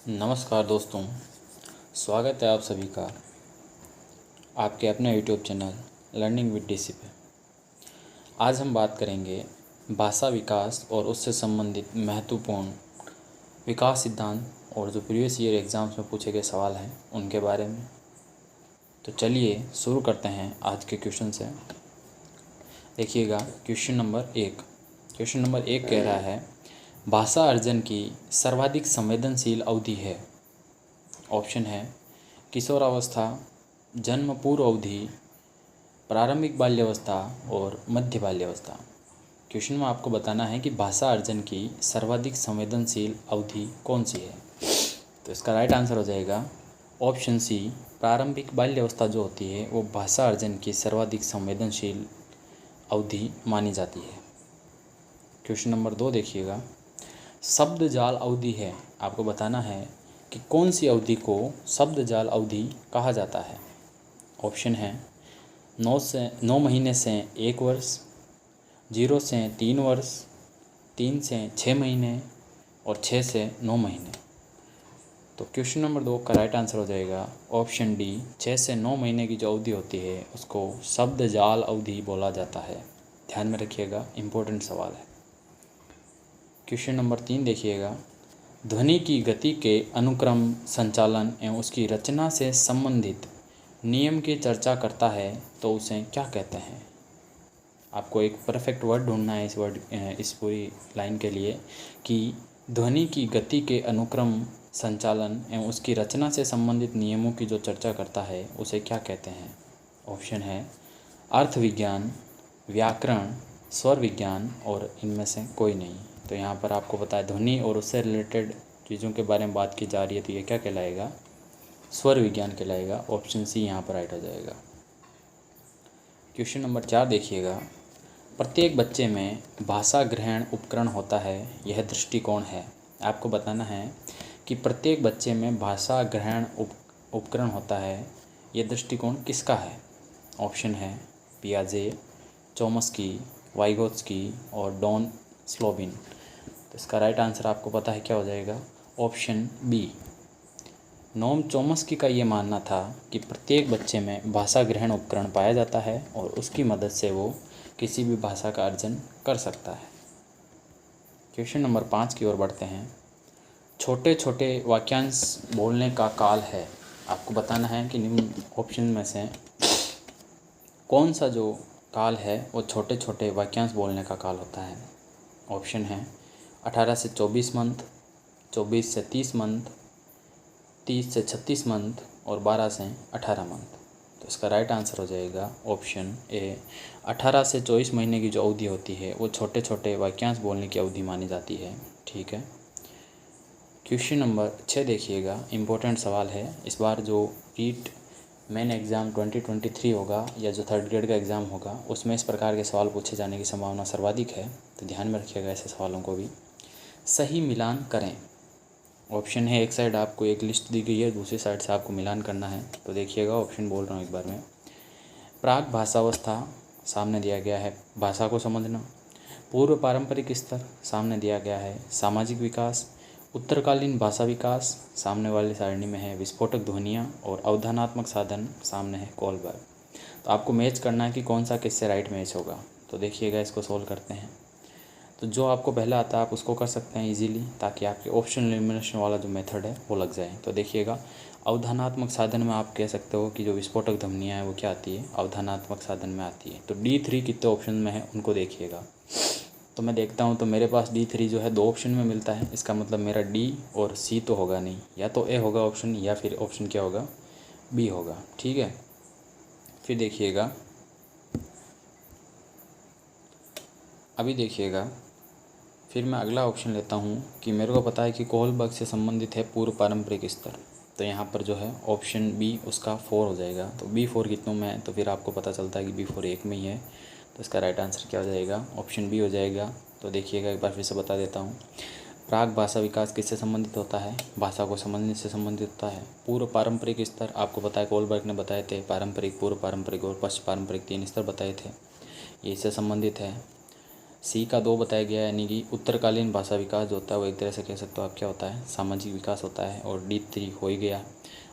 नमस्कार दोस्तों, स्वागत है आप सभी का आपके अपने YouTube channel learning with DC पे। आज हम बात करेंगे भाषा विकास और उससे संबंधित महत्वपूर्ण विकास सिद्धांत और जो प्रीवियस ईयर एग्ज़ाम्स में पूछे गए सवाल हैं उनके बारे में। तो चलिए शुरू करते हैं आज के क्वेश्चन से। देखिएगा क्वेश्चन नंबर एक कह रहा है, भाषा अर्जन की सर्वाधिक संवेदनशील अवधि है। ऑप्शन है किशोरावस्था, जन्म पूर्व अवधि, प्रारंभिक बाल्यावस्था और मध्य बाल्यावस्था। क्वेश्चन में आपको बताना है कि भाषा अर्जन की सर्वाधिक संवेदनशील अवधि कौन सी है। तो इसका राइट आंसर हो जाएगा ऑप्शन सी, प्रारंभिक बाल्यावस्था जो होती है वो भाषा अर्जन की सर्वाधिक संवेदनशील अवधि मानी जाती है। क्वेश्चन नंबर 2 देखिएगा, शब्द जाल अवधि है। आपको बताना है कि कौन सी अवधि को शब्द जाल अवधि कहा जाता है। ऑप्शन है 9 महीने से 1 वर्ष, 0 से 3 वर्ष, 3 से 6 महीने और 6 से 9 महीने। तो क्वेश्चन नंबर 2 का राइट आंसर हो जाएगा ऑप्शन डी, 6 से 9 महीने की जो अवधि होती है उसको शब्द जाल अवधि बोला जाता है। ध्यान में रखिएगा, इम्पोर्टेंट सवाल है। क्वेश्चन नंबर 3 देखिएगा, ध्वनि की गति के अनुक्रम संचालन एवं उसकी रचना से संबंधित नियम की चर्चा करता है तो उसे क्या कहते हैं। आपको एक परफेक्ट वर्ड ढूंढना है इस पूरी लाइन के लिए कि ध्वनि की गति के अनुक्रम संचालन एवं उसकी रचना से संबंधित नियमों की जो चर्चा करता है उसे क्या कहते हैं। ऑप्शन है अर्थ विज्ञान, व्याकरण, स्वर विज्ञान और इनमें से कोई नहीं। तो यहाँ पर आपको पता है ध्वनि और उससे रिलेटेड चीज़ों के बारे में बात की जा रही है, तो ये क्या कहलाएगा, स्वर विज्ञान कहलाएगा। ऑप्शन सी यहाँ पर राइट हो जाएगा। क्वेश्चन नंबर 4 देखिएगा, प्रत्येक बच्चे में भाषा ग्रहण उपकरण होता है, यह दृष्टिकोण है। आपको बताना है कि प्रत्येक बच्चे में भाषा ग्रहण उपकरण होता है, यह दृष्टिकोण किसका है। ऑप्शन है पियाजे, चोम्स्की, वाइगोत्स्की और डॉन स्लोबिन। तो इसका राइट आंसर आपको पता है क्या हो जाएगा, ऑप्शन बी। नोम चोम्स्की का ये मानना था कि प्रत्येक बच्चे में भाषा ग्रहण उपकरण पाया जाता है और उसकी मदद से वो किसी भी भाषा का अर्जन कर सकता है। क्वेश्चन नंबर 5 की ओर बढ़ते हैं। छोटे छोटे वाक्यांश बोलने का काल है। आपको बताना है कि निम्न ऑप्शन में से कौन सा जो काल है वो छोटे छोटे वाक्यांश बोलने का काल होता है। ऑप्शन है 18 से 24 मंथ, 24 से 30 मंथ, 30 से 36 मंथ और 12 से 18 मंथ। तो इसका राइट आंसर हो जाएगा ऑप्शन ए, 18 से 24 महीने की जो अवधि होती है वो छोटे छोटे वाक्यांश बोलने की अवधि मानी जाती है। ठीक है। क्वेश्चन नंबर 6 देखिएगा, इम्पोर्टेंट सवाल है। इस बार जो रीट मेन एग्ज़ाम 2023 होगा या जो 3rd ग्रेड का एग्ज़ाम होगा उसमें इस प्रकार के सवाल पूछे जाने की संभावना सर्वाधिक है, तो ध्यान में रखिएगा ऐसे सवालों को भी। सही मिलान करें। ऑप्शन है, एक साइड आपको एक लिस्ट दी गई है, दूसरी साइड से आपको मिलान करना है। तो देखिएगा, ऑप्शन बोल रहा हूँ एक बार में। प्राक भाषावस्था सामने दिया गया है, भाषा को समझना। पूर्व पारंपरिक स्तर सामने दिया गया है, सामाजिक विकास। उत्तरकालीन भाषा विकास सामने वाली सारणी में है, विस्फोटक ध्वनियाँ। और अवधानात्मक साधन सामने है, कॉलबर्ग। तो आपको मैच करना है कि कौन सा किससे राइट मैच होगा। तो देखिएगा, इसको सोल्व करते हैं। तो जो आपको पहला आता है आप उसको कर सकते हैं इजीली, ताकि आपके ऑप्शन एलिमिनेशन वाला जो मेथड है वो लग जाए। तो देखिएगा, अवधानात्मक साधन में आप कह सकते हो कि जो विस्फोटक ध्वनियाँ है वो क्या आती है, अवधानात्मक साधन में आती है। तो D3 कितने ऑप्शन में है उनको देखिएगा। तो मैं देखता हूँ, तो मेरे पास D3 जो है 2 ऑप्शन में मिलता है। इसका मतलब मेरा D और C तो होगा नहीं, या तो A होगा ऑप्शन, या फिर ऑप्शन क्या होगा, B होगा। ठीक है। फिर देखिएगा, अभी देखिएगा, फिर मैं अगला ऑप्शन लेता हूँ कि मेरे को पता है कि कोहलबर्ग से संबंधित है पूर्व पारंपरिक स्तर। तो यहाँ पर जो है ऑप्शन बी उसका 4 हो जाएगा। तो B4 कितनों में है, तो फिर आपको पता चलता है कि B4 1 में ही है। तो इसका राइट आंसर क्या हो जाएगा, ऑप्शन बी हो जाएगा। तो देखिएगा, एक बार फिर से बता देता हूँ। प्राक भाषा विकास किससे संबंधित होता है, भाषा को समझने से संबंधित होता है। पूर्व पारंपरिक स्तर आपको पता है, कोहलबर्ग ने बताए थे, पारंपरिक, पूर्व पारंपरिक और पश्च पारंपरिक 3 स्तर बताए थे, ये इससे संबंधित है। सी का 2 बताया गया, यानी कि उत्तरकालीन भाषा विकास जो होता है वो एक तरह से कह सकते हो आप क्या होता है, सामाजिक विकास होता है। और D3 हो ही गया,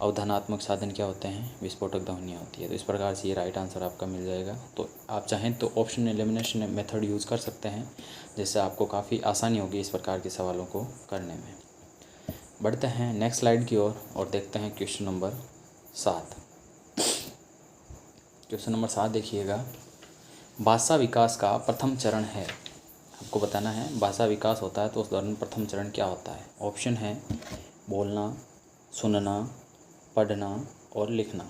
अवधारणात्मक साधन क्या होते हैं, विस्फोटक ध्वनियाँ होती है। तो इस प्रकार से ये राइट आंसर आपका मिल जाएगा। तो आप चाहें तो ऑप्शन एलिमिनेशन मेथड यूज़ कर सकते हैं, जिससे आपको काफ़ी आसानी होगी इस प्रकार के सवालों को करने में। बढ़ते हैं नेक्स्ट स्लाइड की ओर और देखते हैं क्वेश्चन नंबर 7। क्वेश्चन नंबर 7 देखिएगा, भाषा विकास का प्रथम चरण है। आपको बताना है भाषा विकास होता है तो उस दौरान प्रथम चरण क्या होता है। ऑप्शन है बोलना, सुनना, पढ़ना और लिखना।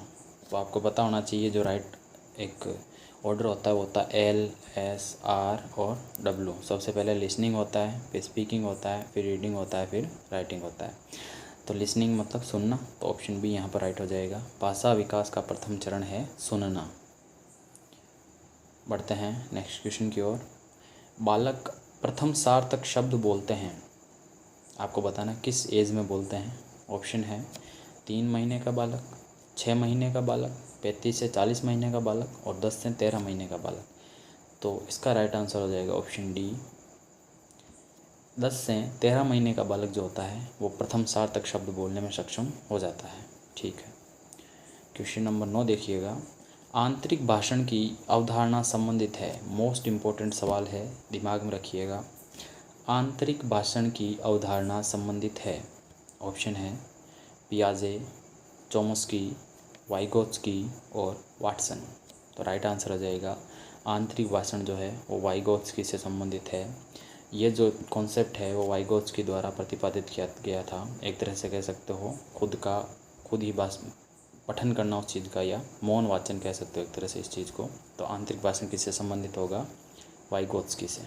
तो आपको पता होना चाहिए जो राइट एक ऑर्डर होता है वो होता है LSR और W। सबसे पहले लिसनिंग होता है, फिर स्पीकिंग होता है, फिर रीडिंग होता है, फिर राइटिंग होता है। तो लिसनिंग मतलब सुनना, तो ऑप्शन बी यहाँ पर राइट हो जाएगा। भाषा विकास का प्रथम चरण है सुनना। बढ़ते हैं नेक्स्ट क्वेश्चन की ओर। बालक प्रथम सार्थक शब्द बोलते हैं, आपको बताना किस एज में बोलते हैं। ऑप्शन है 3 महीने का बालक, 6 महीने का बालक, 35 से 40 महीने का बालक और 10 से 13 महीने का बालक। तो इसका राइट आंसर हो जाएगा ऑप्शन डी, 10 से 13 महीने का बालक जो होता है वो प्रथम सार्थक शब्द बोलने में सक्षम हो जाता है। ठीक है, क्वेश्चन नंबर 9 देखिएगा, आंतरिक भाषण की अवधारणा संबंधित है। मोस्ट इम्पोर्टेंट सवाल है, दिमाग में रखिएगा। आंतरिक भाषण की अवधारणा संबंधित है। ऑप्शन है पियाजे, चोम्स्की, वाइगोत्स्की और वाटसन। तो राइट आंसर हो जाएगा आंतरिक भाषण जो है वो वाइगोत्स्की से संबंधित है। ये जो कॉन्सेप्ट है वो वाइगोत्स्की द्वारा प्रतिपादित किया गया था। एक तरह से कह सकते हो खुद ही पठन करना उस चीज़ का, या मौन वाचन कह सकते हो एक तरह से इस चीज़ को। तो आंतरिक भाषण किससे संबंधित होगा, वाइगोत्स्की से।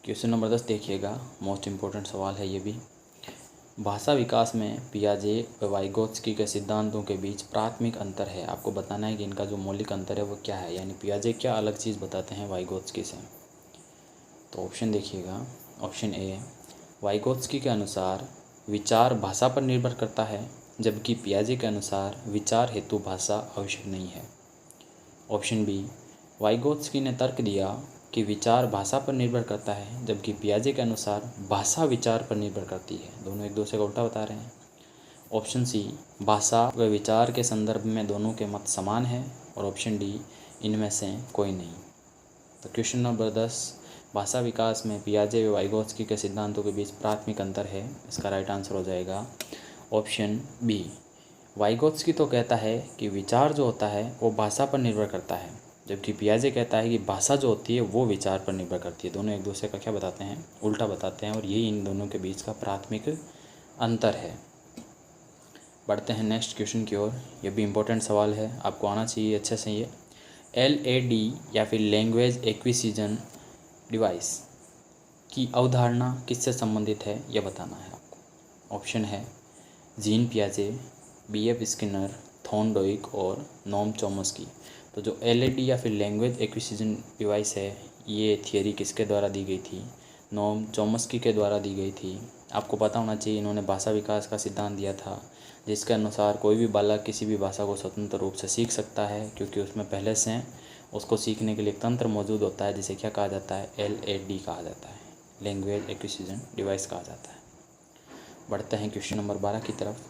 क्वेश्चन नंबर 10 देखिएगा, मोस्ट इम्पोर्टेंट सवाल है ये भी। भाषा विकास में पियाजे व वाइगोत्स्की के सिद्धांतों के बीच प्राथमिक अंतर है। आपको बताना है कि इनका जो मौलिक अंतर है वो क्या है, यानी पियाजे क्या अलग चीज़ बताते हैं वाइगोत्स्की से। तो ऑप्शन देखिएगा, ऑप्शन ए, वाइगोत्स्की के अनुसार विचार भाषा पर निर्भर करता है, जबकि पियाजे के अनुसार विचार हेतु भाषा आवश्यक नहीं है। ऑप्शन बी, वाइगोत्स्की ने तर्क दिया कि विचार भाषा पर निर्भर करता है, जबकि पियाजे के अनुसार भाषा विचार पर निर्भर करती है। दोनों एक दूसरे को उल्टा बता रहे हैं। ऑप्शन सी, भाषा व विचार के संदर्भ में दोनों के मत समान हैं। और ऑप्शन डी, इनमें से कोई नहीं। तो क्वेश्चन नंबर 10, भाषा विकास में पियाजे व वाइगोत्स्की के सिद्धांतों के बीच प्राथमिक अंतर है। इसका राइट आंसर हो जाएगा ऑप्शन बी। वाइगोत्स्की तो कहता है कि विचार जो होता है वो भाषा पर निर्भर करता है, जबकि पियाजे कहता है कि भाषा जो होती है वो विचार पर निर्भर करती है। दोनों एक दूसरे का क्या बताते हैं, उल्टा बताते हैं, और यही इन दोनों के बीच का प्राथमिक अंतर है। बढ़ते हैं नेक्स्ट क्वेश्चन की ओर। ये भी इम्पोर्टेंट सवाल है, आपको आना चाहिए अच्छे से। ये LAD या फिर लैंग्वेज एक्विजिशन डिवाइस की अवधारणा किससे संबंधित है, यह बताना है आपको। ऑप्शन है जीन पियाजे, BF स्किनर, थॉर्नडाइक और नोम चॉम्स्की। तो जो LAD या फिर लैंग्वेज एक्विजिशन डिवाइस है, ये थियरी किसके द्वारा दी गई थी, नोम चॉम्स्की के द्वारा दी गई थी। आपको पता होना चाहिए इन्होंने भाषा विकास का सिद्धांत दिया था, जिसके अनुसार कोई भी बालक किसी भी भाषा को स्वतंत्र रूप से सीख सकता है, क्योंकि उसमें पहले से उसको सीखने के लिए एक तंत्र मौजूद होता है, जिसे क्या कहा जाता है, LAD कहा जाता है, लैंग्वेज एक्विजिशन डिवाइस कहा जाता है। बढ़ते हैं क्वेश्चन नंबर 12 की तरफ।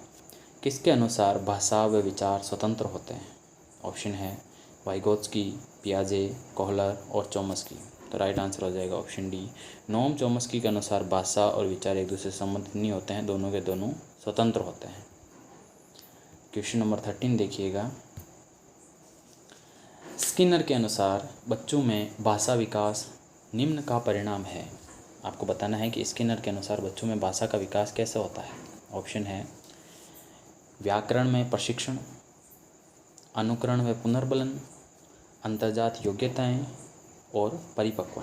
किसके अनुसार भाषा व विचार स्वतंत्र होते हैं। ऑप्शन है वाइगोत्स्की, पियाजे, कोहलर और चॉम्स्की। तो राइट आंसर हो जाएगा ऑप्शन डी, नोम चॉम्स्की के अनुसार भाषा और विचार एक दूसरे से संबंधित नहीं होते हैं, दोनों के दोनों स्वतंत्र होते हैं। क्वेश्चन नंबर 13 देखिएगा, स्किनर के अनुसार बच्चों में भाषा विकास निम्न का परिणाम है। आपको बताना है कि स्किनर के अनुसार बच्चों में भाषा का विकास कैसे होता है। ऑप्शन है व्याकरण में प्रशिक्षण, अनुकरण व पुनर्बलन, अंतर्जात योग्यताएं और परिपक्व।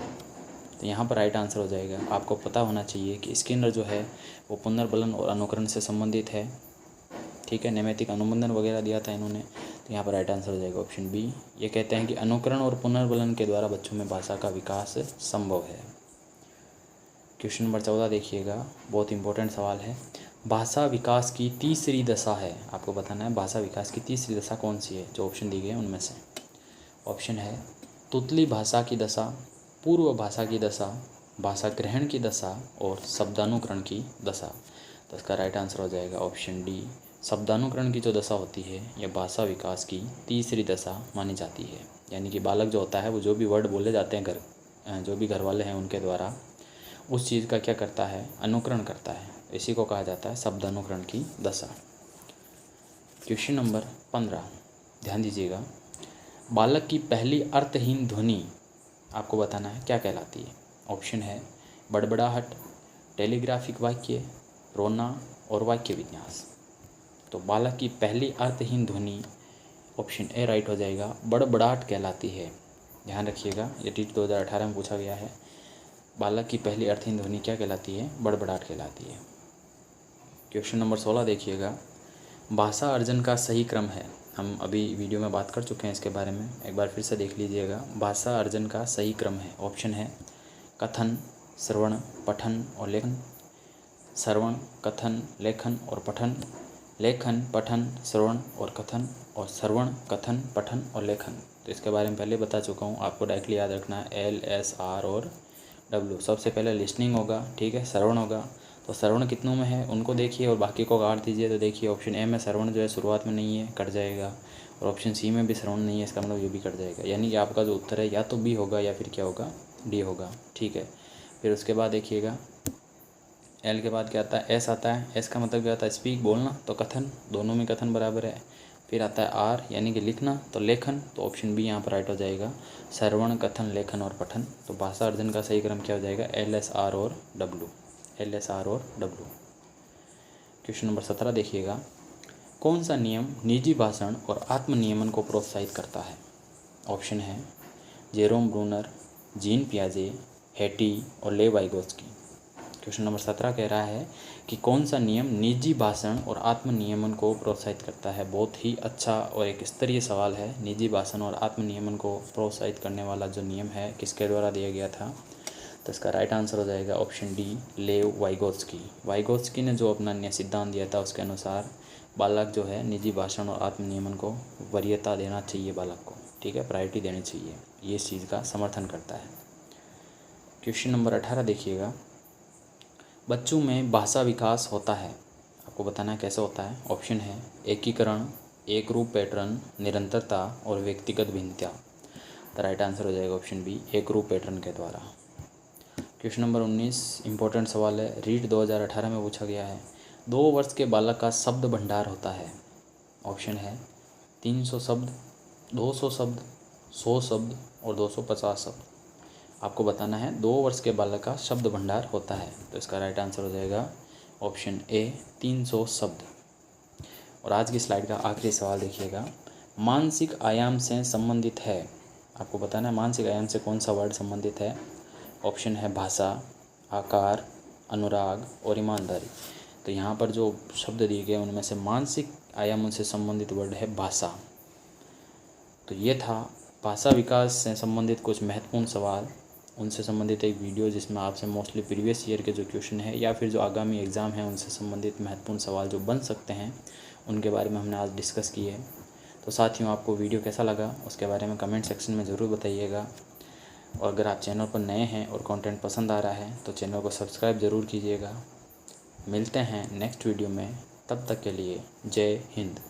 तो यहाँ पर राइट आंसर हो जाएगा, आपको पता होना चाहिए कि स्किनर जो है वो पुनर्बलन और अनुकरण से संबंधित है। ठीक है, नैमित्तिक अनुबंधन वगैरह दिया था इन्होंने। तो यहाँ पर राइट आंसर हो जाएगा ऑप्शन बी। ये कहते हैं कि अनुकरण और पुनर्बलन के द्वारा बच्चों में भाषा का विकास संभव है। क्वेश्चन नंबर 14 देखिएगा, बहुत इंपॉर्टेंट सवाल है। भाषा विकास की तीसरी दशा है। आपको बताना है भाषा विकास की तीसरी दशा कौन सी है, जो ऑप्शन दी गए हैं उनमें से। ऑप्शन है तुतली भाषा की दशा, पूर्व भाषा की दशा, भाषा ग्रहण की दशा और शब्दानुकरण की दशा। तो इसका राइट आंसर हो जाएगा ऑप्शन डी। शब्दानुकरण की जो दशा होती है यह भाषा विकास की तीसरी दशा मानी जाती है। यानी कि बालक जो होता है वो जो भी वर्ड बोले जाते हैं जो भी घर वाले हैं उनके द्वारा उस चीज़ का क्या करता है, अनुकरण करता है। इसी को कहा जाता है शब्दानुकरण की दशा। क्वेश्चन नंबर 15, ध्यान दीजिएगा। बालक की पहली अर्थहीन ध्वनि आपको बताना है क्या कहलाती है। ऑप्शन है बड़बड़ाहट, टेलीग्राफिक वाक्य, रोना और वाक्य विन्यास। तो बालक की पहली अर्थहीन ध्वनि ऑप्शन ए राइट हो जाएगा, बड़बड़ाहट कहलाती है। ध्यान रखिएगा, ये टीट 2018 में पूछा गया है। बालक की पहली अर्थहीन ध्वनि क्या कहलाती है, बड़बड़ाहट कहलाती है। क्वेश्चन नंबर 16 देखिएगा। भाषा अर्जन का सही क्रम है, हम अभी वीडियो में बात कर चुके हैं इसके बारे में, एक बार फिर से देख लीजिएगा। भाषा अर्जन का सही क्रम है, ऑप्शन है कथन, श्रवण, पठन और लेखन। श्रवण, कथन, लेखन और पठन, लेखन, पठन, श्रवण और कथन, और श्रवण, कथन, पठन और लेखन। तो इसके बारे में पहले बता चुका हूँ, आपको डायरेक्टली याद रखना है LSR और W। सबसे पहले लिसनिंग होगा, ठीक है, श्रवण होगा। तो श्रवण कितनों में है उनको देखिए और बाकी को काट दीजिए। तो देखिए ऑप्शन ए में श्रवण जो है शुरुआत में नहीं है, कट जाएगा, और ऑप्शन सी में भी श्रवण नहीं है, इसका मतलब ये भी कट जाएगा। यानी कि आपका जो उत्तर है या तो बी होगा या फिर क्या होगा, डी होगा, ठीक है। फिर उसके बाद देखिएगा एल के बाद क्या आता है, एस आता है। एस का मतलब क्या आता है, स्पीक, बोलना, तो कथन, दोनों में कथन बराबर है। फिर आता है आर यानी कि लिखना, तो लेखन। तो ऑप्शन बी यहाँ पर राइट हो जाएगा, श्रवण, कथन, लेखन और पठन। तो भाषा अर्जन का सही क्रम क्या हो जाएगा, LSR और W, LSR और W। क्वेश्चन नंबर 17 देखिएगा। कौन सा नियम निजी भाषण और आत्मनियमन को प्रोत्साहित करता है। ऑप्शन है जेरोम ब्रूनर, जीन पियाजे, हेटी और ले वाइगोत्स्की। क्वेश्चन नंबर 17 कह रहा है कि कौन सा नियम निजी भाषण और आत्मनियमन को प्रोत्साहित करता है। बहुत ही अच्छा और एक स्तरीय सवाल है। निजी भाषण और आत्मनियमन को प्रोत्साहित करने वाला जो नियम है किसके द्वारा दिया गया था। तो इसका राइट आंसर हो जाएगा ऑप्शन डी, लेव वाइगोत्स्की। वाइगोत्स्की ने जो अपना सिद्धांत दिया था उसके अनुसार बालक जो है निजी भाषण और आत्मनियमन को वरीयता देना चाहिए बालक को, ठीक है, प्रायोरिटी देनी चाहिए। ये इस चीज़ का समर्थन करता है। क्वेश्चन नंबर 18 देखिएगा। बच्चों में भाषा विकास होता है, आपको बताना है कैसे होता है। ऑप्शन है एकीकरण, एक रूप पैटर्न, निरंतरता और व्यक्तिगत भिन्नता। तो राइट आंसर हो जाएगा ऑप्शन बी, एक रूप पैटर्न के द्वारा। क्वेश्चन नंबर 19 इंपॉर्टेंट सवाल है, रीट 2018 में पूछा गया है। 2 वर्ष के बालक का शब्द भंडार होता है। ऑप्शन है 300 शब्द, 200 शब्द, 100 शब्द और 250 शब्द। आपको बताना है 2 वर्ष के बालक का शब्द भंडार होता है। तो इसका राइट आंसर हो जाएगा ऑप्शन ए, 300 शब्द। और आज की स्लाइड का आखिरी सवाल देखिएगा। मानसिक आयाम से संबंधित है, आपको बताना है मानसिक आयाम से कौन सा वर्ड संबंधित है। ऑप्शन है भाषा, आकार, अनुराग और ईमानदारी। तो यहाँ पर जो शब्द दिए गए उनमें से मानसिक आयामों से संबंधित वर्ड है भाषा। तो ये था भाषा विकास से संबंधित कुछ महत्वपूर्ण सवाल, उनसे संबंधित एक वीडियो जिसमें आपसे मोस्टली प्रीवियस ईयर के जो क्वेश्चन है या फिर जो आगामी एग्ज़ाम है उनसे संबंधित महत्वपूर्ण सवाल जो बन सकते हैं उनके बारे में हमने आज डिस्कस किए। तो साथियों, आपको वीडियो कैसा लगा उसके बारे में कमेंट सेक्शन में ज़रूर बताइएगा। और अगर आप चैनल पर नए हैं और कंटेंट पसंद आ रहा है तो चैनल को सब्सक्राइब ज़रूर कीजिएगा। मिलते हैं नेक्स्ट वीडियो में, तब तक के लिए जय हिंद।